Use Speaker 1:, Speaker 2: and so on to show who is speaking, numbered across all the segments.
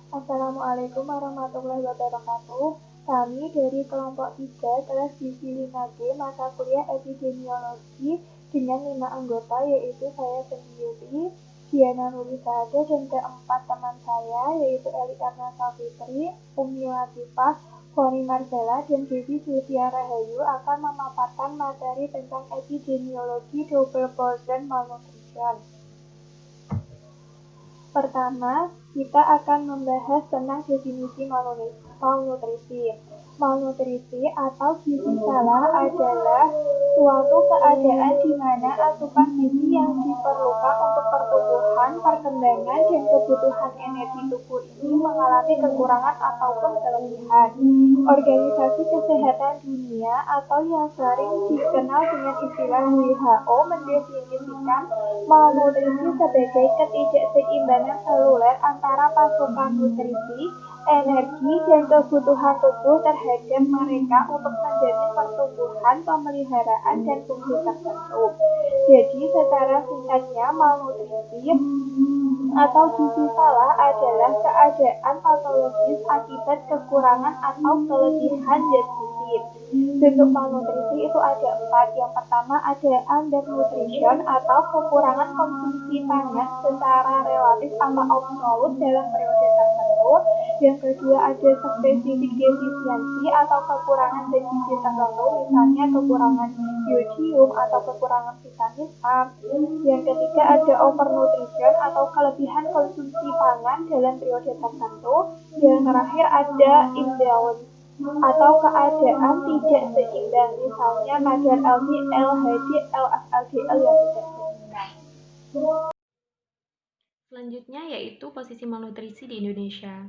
Speaker 1: Assalamualaikum warahmatullahi wabarakatuh. Kami dari kelompok 3 kelas divisi 5G mata kuliah epidemiologi dengan 5 anggota yaitu saya sendiri, Diana Nurisada, dan keempat teman saya yaitu Eli Erna Safitri, Umi Latifah, Foni Marcella, dan Devi Sylvia Rahayu akan memaparkan materi tentang epidemiologi double burden malnutrition. Pertama, kita akan membahas tentang definisi malnutrisi. Malnutrisi atau gizi salah adalah suatu keadaan di mana asupan gizi yang diperlukan untuk pertumbuhan, perkembangan, dan kebutuhan energi tubuh ini mengalami kekurangan ataupun kelebihan. Organisasi Kesehatan Dunia atau yang sering dikenal dengan istilah WHO mendefinisikan malnutrisi sebagai ketidakseimbangan seluler antara pasokan nutrisi, energi, dan kebutuhan tubuh terhadap mereka untuk menjamin pertumbuhan, pemeliharaan, dan fungsi tertentu. Jadi, secara singkatnya, malnutrisi atau gizi salah adalah keadaan patologis akibat kekurangan atau kelebihan zat gizi. Bentuk malnutrisi itu ada 4. Yang pertama ada undernutrition atau kekurangan konsumsi pangan secara relatif atau absolut dalam periode tertentu. Yang kedua ada specific deficiency atau kekurangan zat gizi tertentu, misalnya kekurangan yodium atau kekurangan vitamin A. Yang ketiga ada overnutrition atau kelebihan konsumsi pangan dalam periode tertentu. Yang terakhir ada imbalance atau keadaan tidak seimbang, misalnya kadar LDL, HDL, LDL yang tidak seimbang.
Speaker 2: Selanjutnya yaitu posisi malnutrisi di Indonesia.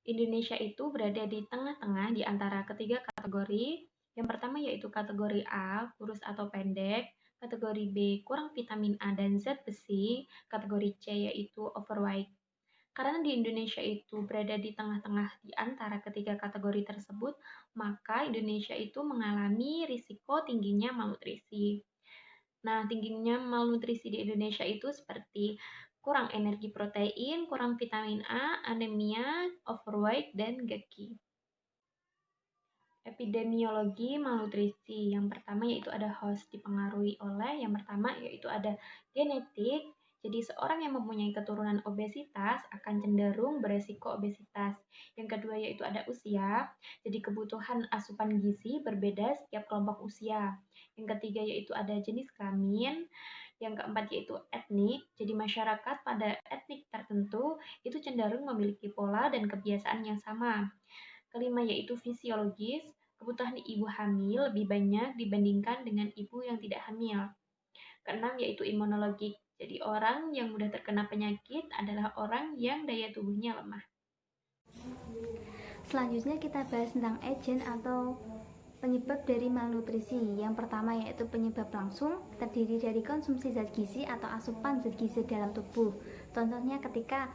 Speaker 2: Indonesia itu berada di tengah-tengah di antara ketiga kategori. Yang pertama yaitu kategori A, kurus atau pendek, kategori B, kurang vitamin A dan zat besi, kategori C yaitu overweight. Karena di Indonesia itu berada di tengah-tengah di antara ketiga kategori tersebut, maka Indonesia itu mengalami risiko tingginya malnutrisi. Nah, tingginya malnutrisi di Indonesia itu seperti kurang energi protein, kurang vitamin A, anemia, overweight, dan gaki. Epidemiologi malnutrisi. Yang pertama yaitu ada host dipengaruhi oleh, yang pertama yaitu ada genetik. Jadi seorang yang mempunyai keturunan obesitas akan cenderung beresiko obesitas. Yang kedua yaitu ada usia. Jadi kebutuhan asupan gizi berbeda setiap kelompok usia. Yang ketiga yaitu ada jenis kelamin. Yang keempat yaitu etnik. Jadi masyarakat pada etnik tertentu itu cenderung memiliki pola dan kebiasaan yang sama. Kelima yaitu fisiologis, kebutuhan ibu hamil lebih banyak dibandingkan dengan ibu yang tidak hamil. Keenam yaitu imunologik, jadi orang yang mudah terkena penyakit adalah orang yang daya tubuhnya lemah.
Speaker 3: Selanjutnya kita bahas tentang agent atau penyebab dari malnutrisi. Yang pertama yaitu penyebab langsung, terdiri dari konsumsi zat gizi atau asupan zat gizi dalam tubuh. Contohnya ketika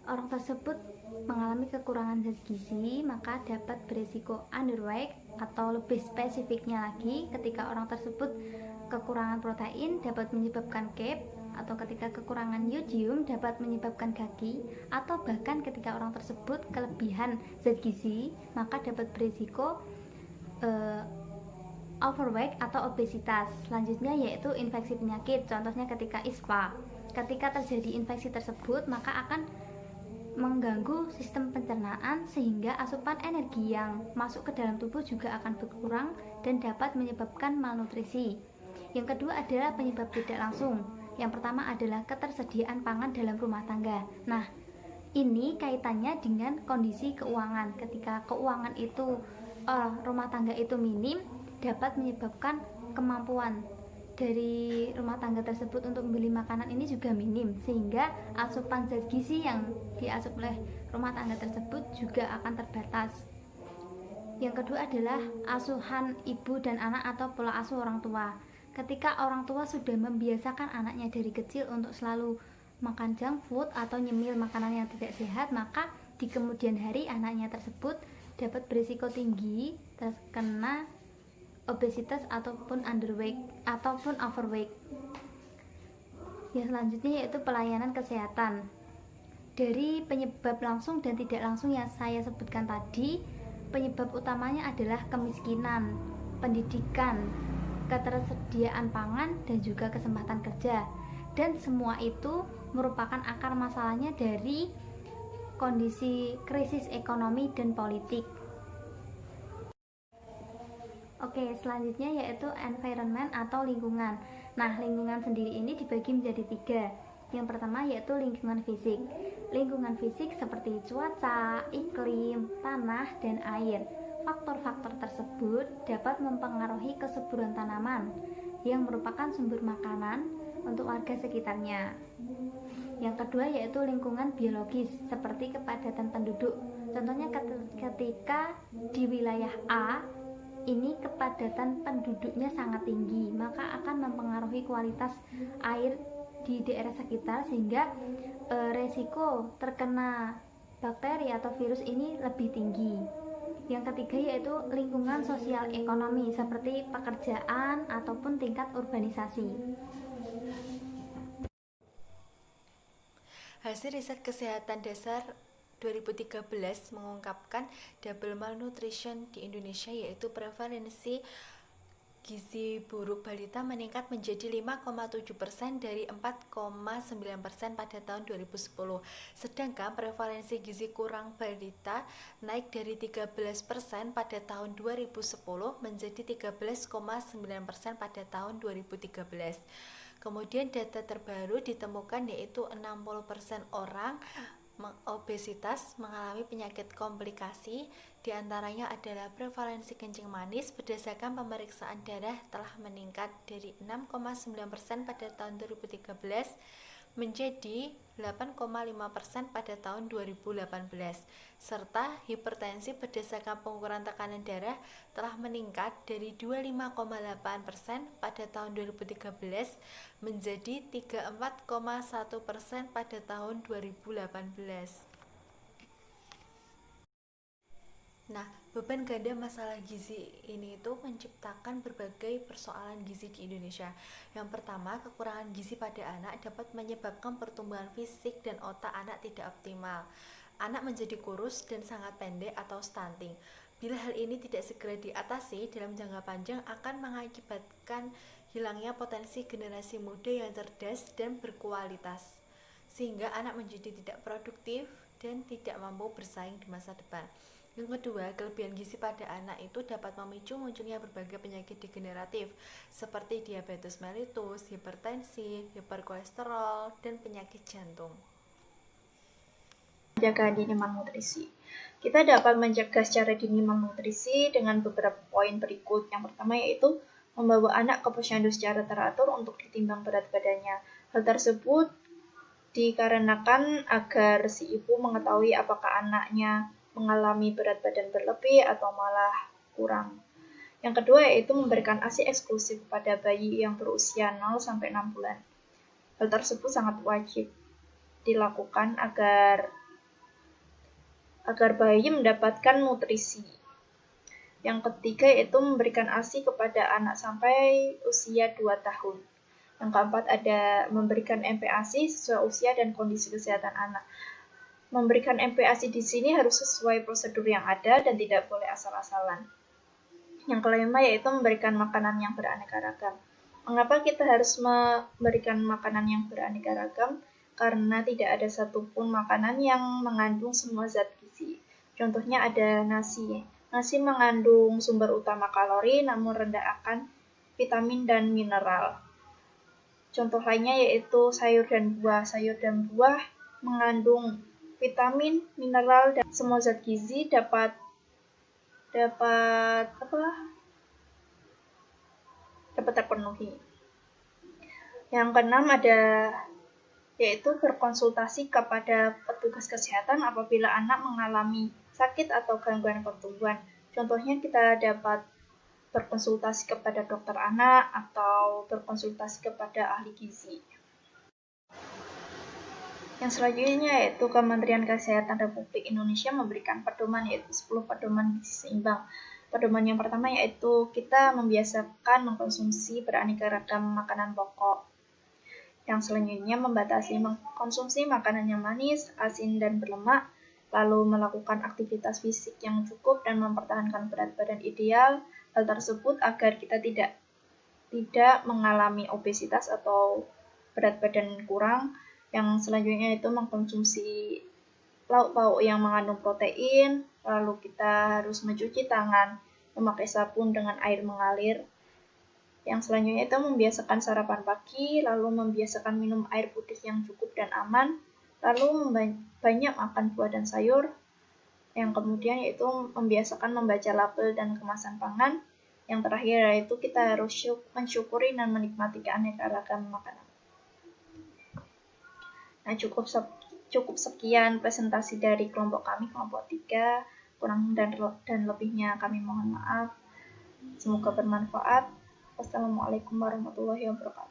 Speaker 3: orang tersebut mengalami kekurangan zat gizi, maka dapat berisiko underweight, atau lebih spesifiknya lagi ketika orang tersebut kekurangan protein dapat menyebabkan CAP, atau ketika kekurangan yodium dapat menyebabkan gaki, atau bahkan ketika orang tersebut kelebihan zat gizi maka dapat berisiko overweight atau obesitas. Selanjutnya yaitu infeksi penyakit, contohnya ketika ISPA. Ketika terjadi infeksi tersebut maka akan mengganggu sistem pencernaan sehingga asupan energi yang masuk ke dalam tubuh juga akan berkurang dan dapat menyebabkan malnutrisi. Yang kedua adalah penyebab tidak langsung. Yang pertama adalah ketersediaan pangan dalam rumah tangga. Nah, ini kaitannya dengan kondisi keuangan. Ketika keuangan itu rumah tangga itu minim, dapat menyebabkan kemampuan dari rumah tangga tersebut untuk membeli makanan ini juga minim, sehingga asupan zat gizi yang diasup oleh rumah tangga tersebut juga akan terbatas. Yang kedua adalah asuhan ibu dan anak atau pola asuh orang tua. Ketika orang tua sudah membiasakan anaknya dari kecil untuk selalu makan junk food atau nyemil makanan yang tidak sehat, maka di kemudian hari anaknya tersebut dapat berisiko tinggi terkena obesitas ataupun underweight ataupun overweight. Yang selanjutnya yaitu pelayanan kesehatan. Dari penyebab langsung dan tidak langsung yang saya sebutkan tadi, penyebab utamanya adalah kemiskinan, pendidikan, ketersediaan pangan, dan juga kesempatan kerja. Dan semua itu merupakan akar masalahnya dari kondisi krisis ekonomi dan politik. Oke, selanjutnya yaitu environment atau lingkungan. Nah, lingkungan sendiri ini dibagi menjadi 3. Yang pertama yaitu lingkungan fisik. Lingkungan fisik seperti cuaca, iklim, tanah, dan air. Faktor-faktor tersebut dapat mempengaruhi kesuburan tanaman yang merupakan sumber makanan untuk warga sekitarnya. Yang kedua yaitu lingkungan biologis seperti kepadatan penduduk. Contohnya ketika di wilayah A ini kepadatan penduduknya sangat tinggi, maka akan mempengaruhi kualitas air di daerah sekitar sehingga resiko terkena bakteri atau virus ini lebih tinggi. Yang ketiga yaitu lingkungan sosial ekonomi seperti pekerjaan ataupun tingkat urbanisasi.
Speaker 4: Hasil riset kesehatan dasar 2013 mengungkapkan double malnutrition di Indonesia, yaitu prevalensi gizi buruk balita meningkat menjadi 5,7% dari 4,9% pada tahun 2010. Sedangkan prevalensi gizi kurang balita naik dari 13% pada tahun 2010 menjadi 13,9% pada tahun 2013. Kemudian data terbaru ditemukan yaitu 60% orang obesitas mengalami penyakit komplikasi, diantaranya adalah prevalensi kencing manis berdasarkan pemeriksaan darah telah meningkat dari 6,9% pada tahun 2013 menjadi 8,5% pada tahun 2018, serta hipertensi berdasarkan pengukuran tekanan darah telah meningkat dari 25,8% pada tahun 2013 menjadi 34,1% pada tahun 2018. Nah, beban ganda masalah gizi ini itu menciptakan berbagai persoalan gizi di Indonesia. Yang pertama, kekurangan gizi pada anak dapat menyebabkan pertumbuhan fisik dan otak anak tidak optimal. Anak menjadi kurus dan sangat pendek atau stunting. Bila hal ini tidak segera diatasi, dalam jangka panjang akan mengakibatkan hilangnya potensi generasi muda yang cerdas dan berkualitas, sehingga anak menjadi tidak produktif dan tidak mampu bersaing di masa depan. Yang kedua, kelebihan gizi pada anak itu dapat memicu munculnya berbagai penyakit degeneratif seperti diabetes mellitus, hipertensi, hiperkolesterol, dan penyakit jantung.
Speaker 1: Menjaga dini malnutrisi. Kita dapat mencegah secara dini malnutrisi dengan beberapa poin berikut. Yang pertama yaitu membawa anak ke posyandu secara teratur untuk ditimbang berat badannya. Hal tersebut dikarenakan agar si ibu mengetahui apakah anaknya mengalami berat badan berlebih atau malah kurang. Yang kedua yaitu memberikan ASI eksklusif pada bayi yang berusia 0-6 bulan. Hal tersebut sangat wajib dilakukan agar bayi mendapatkan nutrisi. Yang ketiga yaitu memberikan ASI kepada anak sampai usia 2 tahun. Yang keempat ada memberikan MPASI sesuai usia dan kondisi kesehatan anak. Memberikan MPASI di sini harus sesuai prosedur yang ada dan tidak boleh asal-asalan. Yang kelima yaitu memberikan makanan yang beraneka ragam. Mengapa kita harus memberikan makanan yang beraneka ragam? Karena tidak ada satupun makanan yang mengandung semua zat gizi. Contohnya ada nasi. Nasi mengandung sumber utama kalori namun rendah akan vitamin dan mineral. Contoh lainnya yaitu sayur dan buah. Sayur dan buah mengandung vitamin, mineral, dan semua zat gizi dapat terpenuhi. Yang keenam ada yaitu berkonsultasi kepada petugas kesehatan apabila anak mengalami sakit atau gangguan pertumbuhan. Contohnya kita dapat berkonsultasi kepada dokter anak atau berkonsultasi kepada ahli gizi. Yang selanjutnya yaitu Kementerian Kesehatan Republik Indonesia memberikan pedoman yaitu 10 pedoman gizi seimbang. Pedoman yang pertama yaitu kita membiasakan mengkonsumsi beraneka ragam makanan pokok. Yang selanjutnya membatasi mengkonsumsi makanan yang manis, asin, dan berlemak, lalu melakukan aktivitas fisik yang cukup dan mempertahankan berat badan ideal. Hal tersebut agar kita tidak mengalami obesitas atau berat badan kurang. Yang selanjutnya itu mengkonsumsi lauk pauk yang mengandung protein, lalu kita harus mencuci tangan memakai sabun dengan air mengalir. Yang selanjutnya itu membiasakan sarapan pagi, lalu membiasakan minum air putih yang cukup dan aman, lalu banyak makan buah dan sayur. Yang kemudian yaitu membiasakan membaca label dan kemasan pangan. Yang terakhir yaitu kita harus mensyukuri dan menikmati keanekaragaman makanan. Nah, cukup sekian presentasi dari kelompok kami, kelompok 3. Kurang dan lebihnya kami mohon maaf. Semoga bermanfaat. Wassalamualaikum warahmatullahi wabarakatuh.